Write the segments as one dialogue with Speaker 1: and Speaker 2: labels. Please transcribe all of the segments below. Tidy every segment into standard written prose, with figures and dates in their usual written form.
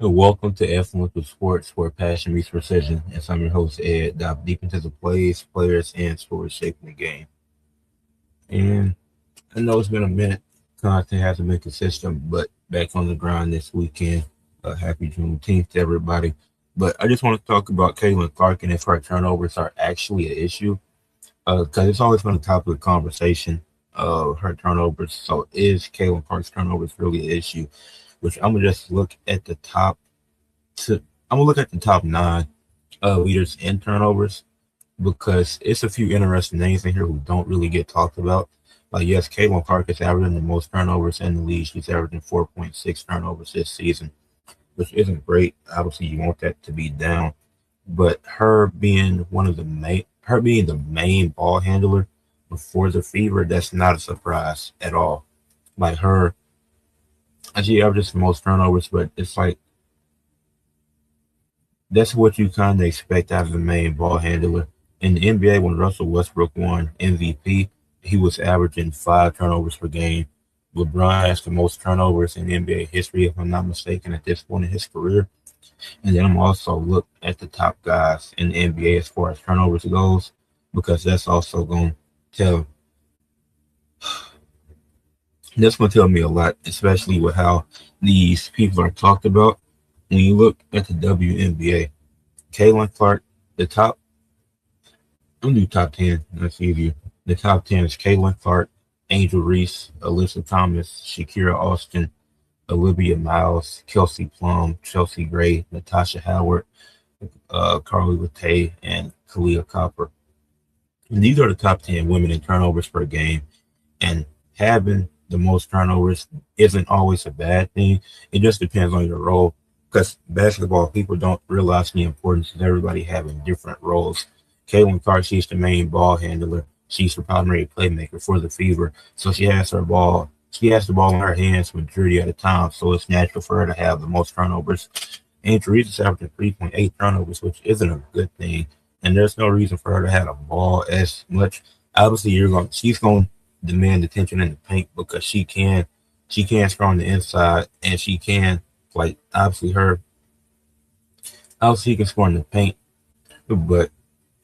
Speaker 1: Welcome to Ed Fluential Sports, where passion meets precision. As I'm your host, Ed, dive deep into the plays, players, and stories shaping the game. And I know it's been a minute. Content hasn't been consistent, but back on the grind this weekend. Happy Juneteenth to everybody. But I just want to talk about Caitlin Clark and if her turnovers are actually an issue, because it's always been a topic of conversation. Her turnovers. So is Caitlin Clark's turnovers really an issue? Which I'm gonna just look at the top to I'm gonna look at the top nine leaders in turnovers because it's a few interesting names in here who don't really get talked about. Like yes, Caitlin Clark is averaging the most turnovers in the league. She's averaging 4.6 turnovers this season, which isn't great. Obviously, you want that to be down. But her being the main ball handler before the Fever, that's not a surprise at all. Like her, she averages the most turnovers, but it's like that's what you kind of expect out of the main ball handler. In the NBA, when Russell Westbrook won MVP, he was averaging 5 turnovers per game. LeBron has the most turnovers in NBA history, if I'm not mistaken, at this point in his career. And then I'm also look at the top guys in the NBA as far as turnovers goes, because tell that's going to tell me a lot, especially with how these people are talked about. When you look at the WNBA, Caitlin Clark, the top I'm gonna do top 10. That's easier. The top 10 is Caitlin Clark, Angel Reese, Alyssa Thomas, Shakira Austin, Olivia Miles, Kelsey Plum, Chelsea Gray, Natasha Howard, Carly Latte, and Kalia Copper. And these are the top 10 women in turnovers per game. And having the most turnovers isn't always a bad thing. It just depends on your role. Because basketball, people don't realize the importance of everybody having different roles. Caitlin Clark, she's the main ball handler. She's the primary playmaker for the Fever. So she has her ball. She has the ball in her hands majority of the time. So it's natural for her to have the most turnovers. And Teresa's averaging 3.8 turnovers, which isn't a good thing. And there's no reason for her to have a ball as much. Obviously, she's going to demand attention in the paint because she can score on the inside and she can like obviously she can score in the paint, but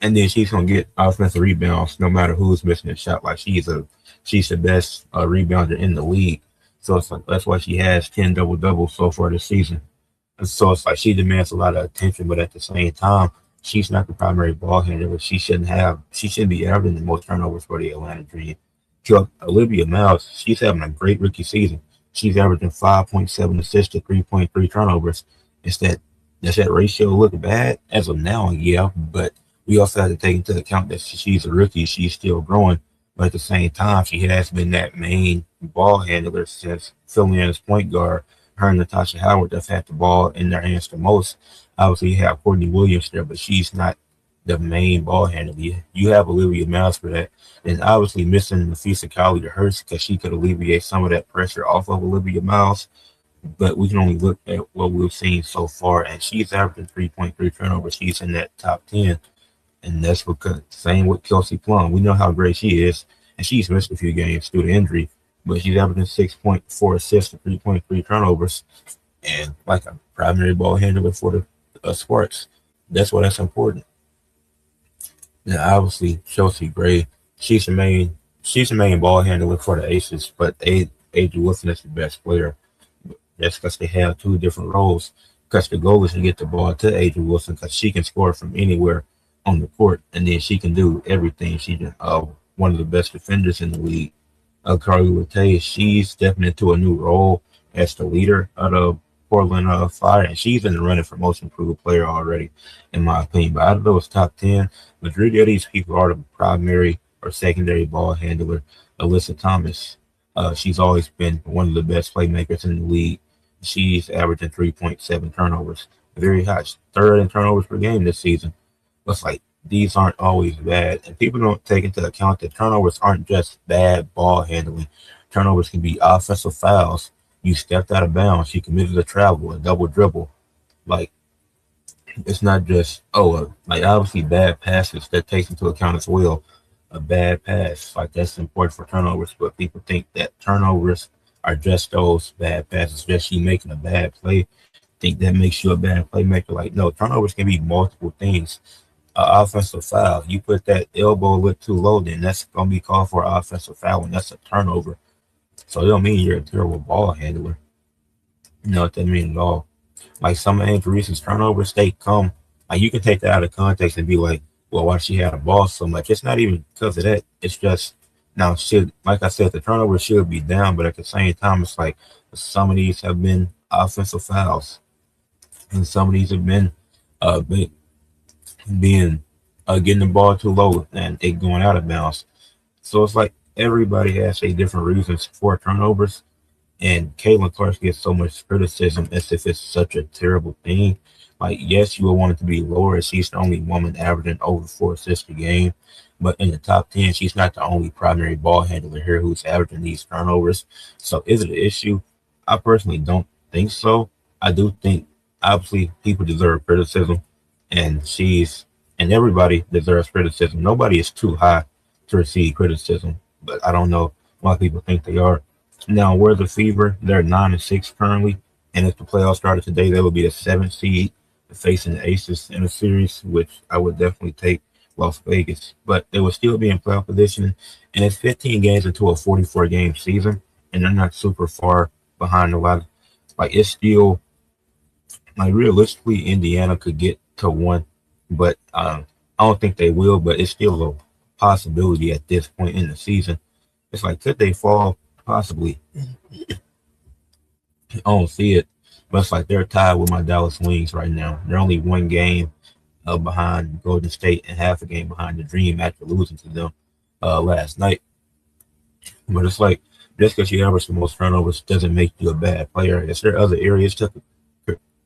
Speaker 1: and then she's gonna get offensive rebounds no matter who's missing a shot. Like she's the best rebounder in the league. So it's like that's why she has 10 double doubles so far this season. And so it's like she demands a lot of attention, but at the same time, she's not the primary ball handler. She shouldn't be averaging the most turnovers for the Atlanta Dream. Olivia Miles, she's having a great rookie season. She's averaging 5.7 assists to 3.3 turnovers. Is that does that ratio look bad as of now? Yeah, but we also have to take into account that she's a rookie. She's still growing, but at the same time, she has been that main ball handler since filling in as point guard. Her and Natasha Howard have had the ball in their hands the most. Obviously, you have Courtney Williams there, but she's not the main ball handler. You have Olivia Miles for that. And obviously missing the physicality to Hurst because she could alleviate some of that pressure off of Olivia Miles. But we can only look at what we've seen so far, and she's averaging 3.3 turnovers. She's in that top 10, and that's because same with Kelsey Plum. We know how great she is, and she's missed a few games due to injury, but she's averaging 6.4 assists and 3.3 turnovers, and like a primary ball handler for the Sparks. That's why that's important. And obviously, Chelsea Gray, she's the main ball handler for the Aces, but Adrian Wilson is the best player. That's because they have two different roles. Because the goal is to get the ball to Adrian Wilson because she can score from anywhere on the court, and then she can do everything. She's one of the best defenders in the league. Carly Latte, she's stepping into a new role as the leader of the Portland Fire, and she's in the running for most improved player already, in my opinion. But out of those top 10, majority of these people are the primary or secondary ball handler. Alyssa Thomas, she's always been one of the best playmakers in the league. She's averaging 3.7 turnovers, very high, third in turnovers per game this season. It's like these aren't always bad, and people don't take into account that turnovers aren't just bad ball handling. Turnovers can be offensive fouls. You stepped out of bounds. You committed a travel, a double dribble. Like it's not just like obviously bad passes that takes into account as well. A bad pass like that's important for turnovers, but people think that turnovers are just those bad passes, just you making a bad play. think that makes you a bad playmaker. Like, no, turnovers can be multiple things. Offensive foul, you put that elbow a little too low, then that's gonna be called for an offensive foul, and that's a turnover. So it don't mean you're a terrible ball handler. You know what that means at all. Like some of Angelis's turnovers, they come. Like you can take that out of context and be like, well, why she had a ball so much? It's not even because of that. It's just now should, like I said, the turnover should be down, but at the same time, it's like some of these have been offensive fouls, and some of these have been be- being getting the ball too low and it going out of bounds. So it's like everybody has a different reasons for turnovers. And Caitlin Clark gets so much criticism as if it's such a terrible thing. Like, yes, you would want it to be lower. She's the only woman averaging over 4 assists a game. But in the top 10, she's not the only primary ball handler here who's averaging these turnovers. So is it an issue? I personally don't think so. I do think, obviously, people deserve criticism. And and everybody deserves criticism. Nobody is too high to receive criticism. But I don't know why people think they are. Now, where's the Fever? They're 9-6 currently, and if the playoffs started today, they would be the seventh seed facing the Aces in a series, which I would definitely take Las Vegas. But they would still be in playoff position, and it's 15 games into a 44 game season, and they're not super far behind a lot. Like it's still like realistically, Indiana could get to one, but I don't think they will. But it's still a possibility at this point in the season. It's like could they fall? Possibly. I don't see it, but it's like they're tied with my Dallas Wings right now. They're only one game behind Golden State and half a game behind the Dream after losing to them last night. But it's like just because you average the most turnovers doesn't make you a bad player. Is there other areas to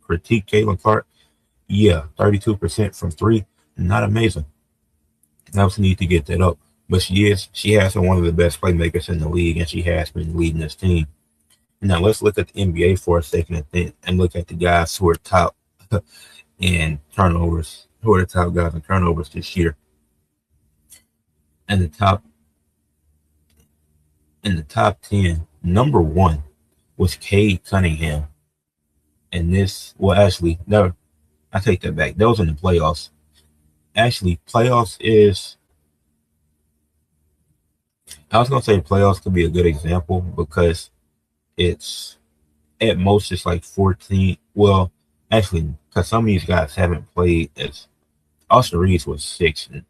Speaker 1: critique Caitlin Clark? Yeah, 32% from three, not amazing. I also need to get that up. But she has been one of the best playmakers in the league, and she has been leading this team. Now let's look at the NBA for a second and look at the guys who are top in turnovers, who are the top guys in turnovers this year. And the top 10, number one was Cade Cunningham. And this, well, actually, no, I take that back. That was in the playoffs. Actually, I was gonna say playoffs could be a good example because it's at most it's like 14. Well, actually, because some of these guys haven't played as Austin Reeves was six. And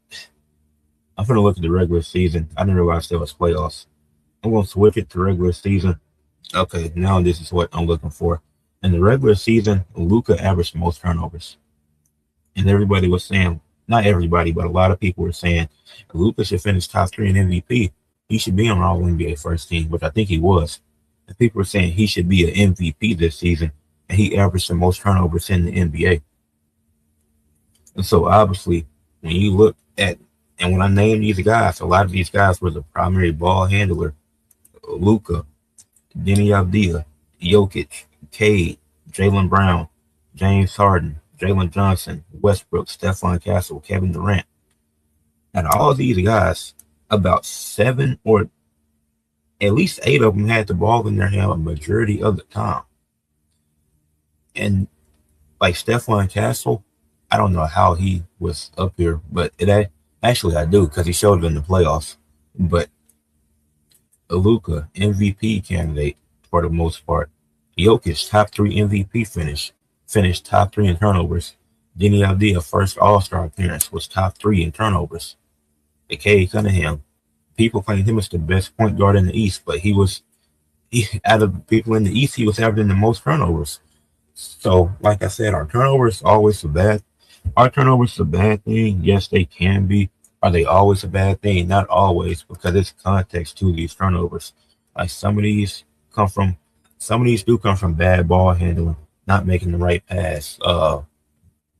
Speaker 1: I'm gonna look at the regular season. I didn't realize there was playoffs. I'm gonna switch it to regular season. Okay, now this is what I'm looking for. In the regular season, Luka averaged the most turnovers, and everybody was saying, not everybody, but a lot of people were saying Luka should finish top three in MVP. He should be on All NBA first team, which I think he was. And people were saying he should be an MVP this season, and he averaged the most turnovers in the NBA. And so obviously, when you look at and when I name these guys, a lot of these guys were the primary ball handler. Luka, Denny Avdia, Jokic, Cade, Jaylen Brown, James Harden, Jalen Johnson, Westbrook, Stephon Castle, Kevin Durant. And all these guys, about seven or at least eight of them had the ball in their hand a majority of the time. And like Stephon Castle, I don't know how he was up here, but actually I do because he showed it in the playoffs. But Luka, MVP candidate for the most part. Jokic, top three MVP finished top three in turnovers. Denny Avdia, first All-Star appearance, was top three in turnovers. Cade Cunningham, people claim him as the best point guard in the East, but out of people in the East, he was averaging the most turnovers. So, like I said, Are turnovers a bad thing? Yes, they can be. Are they always a bad thing? Not always, because it's context to these turnovers. Like some of these do come from bad ball handling, not making the right pass,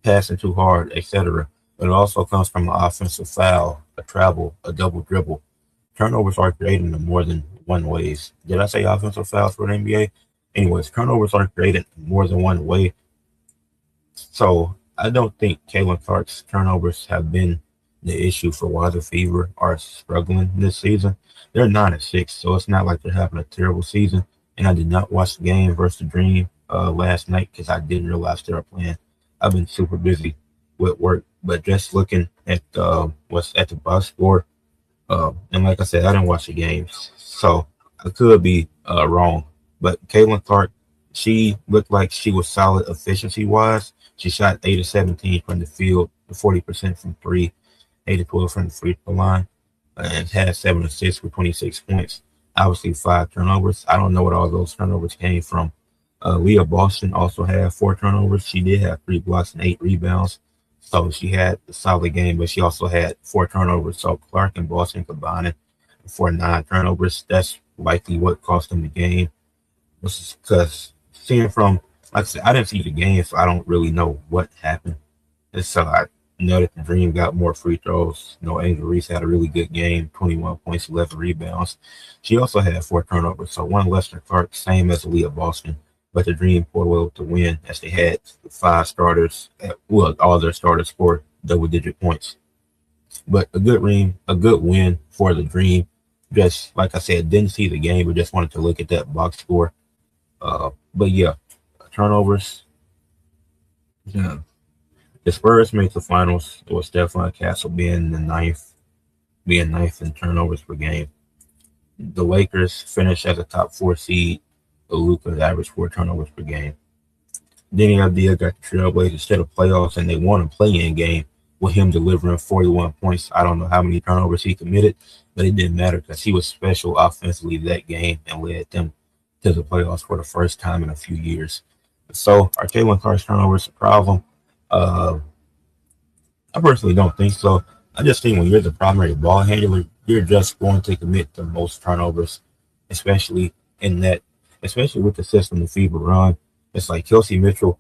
Speaker 1: passing too hard, etc. But it also comes from an offensive foul, a travel, a double dribble. Turnovers are created in more than one ways. Did I say offensive fouls for the NBA? Anyways, turnovers are created more than one way. So I don't think Caitlin Clark's turnovers have been the issue for why the Fever are struggling this season. They're 9-6, so it's not like they're having a terrible season. And I did not watch the game versus the Dream. last night because I didn't realize they were playing. I've been super busy with work, but just looking at what's at the box score, and like I said, I didn't watch the games, so I could be wrong. But Caitlin Clark, she looked like she was solid efficiency wise. She shot 8 of 17 from the field, 40% from three, 8 of 12 from the free throw line, and had 7 assists with 26 points. Obviously, 5 turnovers. I don't know what all those turnovers came from. Leah Boston also had 4 turnovers. She did have 3 blocks and 8 rebounds. So she had a solid game, but she also had 4 turnovers. So Clark and Boston combining for 9 turnovers. That's likely what cost them the game. Because seeing from, like I said, I didn't see the game, so I don't really know what happened. And so I know that the Dream got more free throws. Angel Reese had a really good game, 21 points, 11 rebounds. She also had 4 turnovers. So one less than Clark, same as Leah Boston. But the Dream pulled away with the win as they had 5 starters. Well, all their starters scored double-digit points. But a good win for the Dream. Just like I said, didn't see the game, but just wanted to look at that box score. But yeah, turnovers. Yeah. The Spurs made the finals. It was Stephon Castle being ninth in turnovers per game. The Lakers finished as a top 4 seed. Luka averaged 4 turnovers per game. Denny Avdija got the Trailblazers to the playoffs, and they won a play-in game with him delivering 41 points. I don't know how many turnovers he committed, but it didn't matter because he was special offensively that game and led them to the playoffs for the first time in a few years. So, are Caitlin Clark's turnovers a problem? Uh, I personally don't think so. I just think when you're the primary ball handler, you're just going to commit the most turnovers, especially in that, especially with the system the FIBA run. It's like Kelsey Mitchell,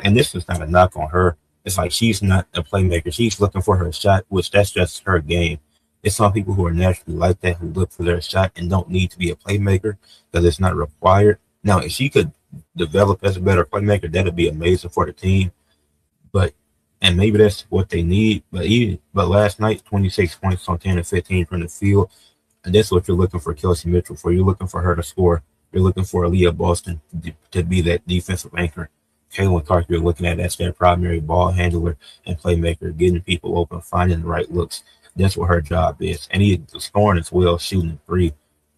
Speaker 1: and this is not a knock on her. It's like she's not a playmaker. She's looking for her shot, which that's just her game. It's some people who are naturally like that who look for their shot and don't need to be a playmaker because it's not required. Now, if she could develop as a better playmaker, that'd be amazing for the team. But and maybe that's what they need. But last night, 26 points on 10 and 15 from the field. And that's what you're looking for Kelsey Mitchell for. You're looking for her to score. You're looking for Aaliyah Boston to be that defensive anchor. Caitlin Clark, you're looking at as their primary ball handler and playmaker, getting people open, finding the right looks. That's what her job is. And he's scoring as well, shooting 3.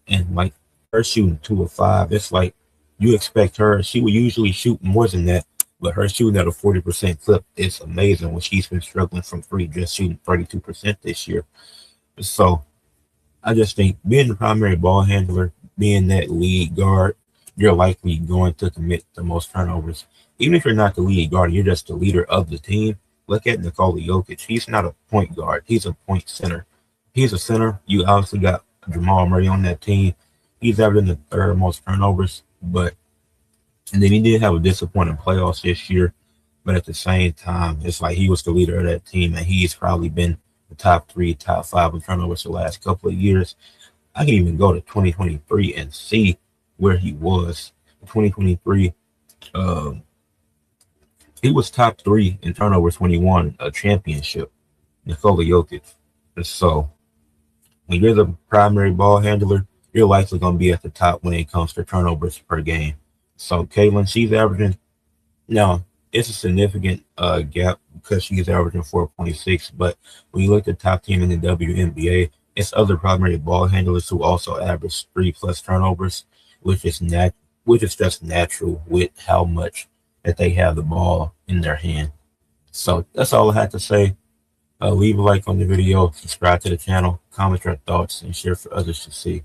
Speaker 1: And like her shooting 2 of 5, it's like you expect her. She would usually shoot more than that, but her shooting at a 40% clip is amazing when she's been struggling from 3, just shooting 32% this year. So I just think being the primary ball handler, being that lead guard, you're likely going to commit the most turnovers. Even if you're not the lead guard, you're just the leader of the team. Look at Nikola Jokic. He's not a point guard. He's a point center. He's a center. You obviously got Jamal Murray on that team. He's averaging the 3rd most turnovers, and then he did have a disappointing playoffs this year. But at the same time, it's like he was the leader of that team, and he's probably been the top 3, top 5 in turnovers the last couple of years. I can even go to 2023 and see where he was. In 2023, he was top 3 in turnovers when he won a championship, Nikola Jokic. And so when you're the primary ball handler, you're likely going to be at the top when it comes to turnovers per game. So Caitlin, she's averaging, now it's a significant gap because she's averaging 4.6. But when you look at the top team in the WNBA, it's other primary ball handlers who also average 3+ turnovers, which is just natural with how much that they have the ball in their hand. So that's all I had to say. Leave a like on the video, subscribe to the channel, comment your thoughts, and share for others to see.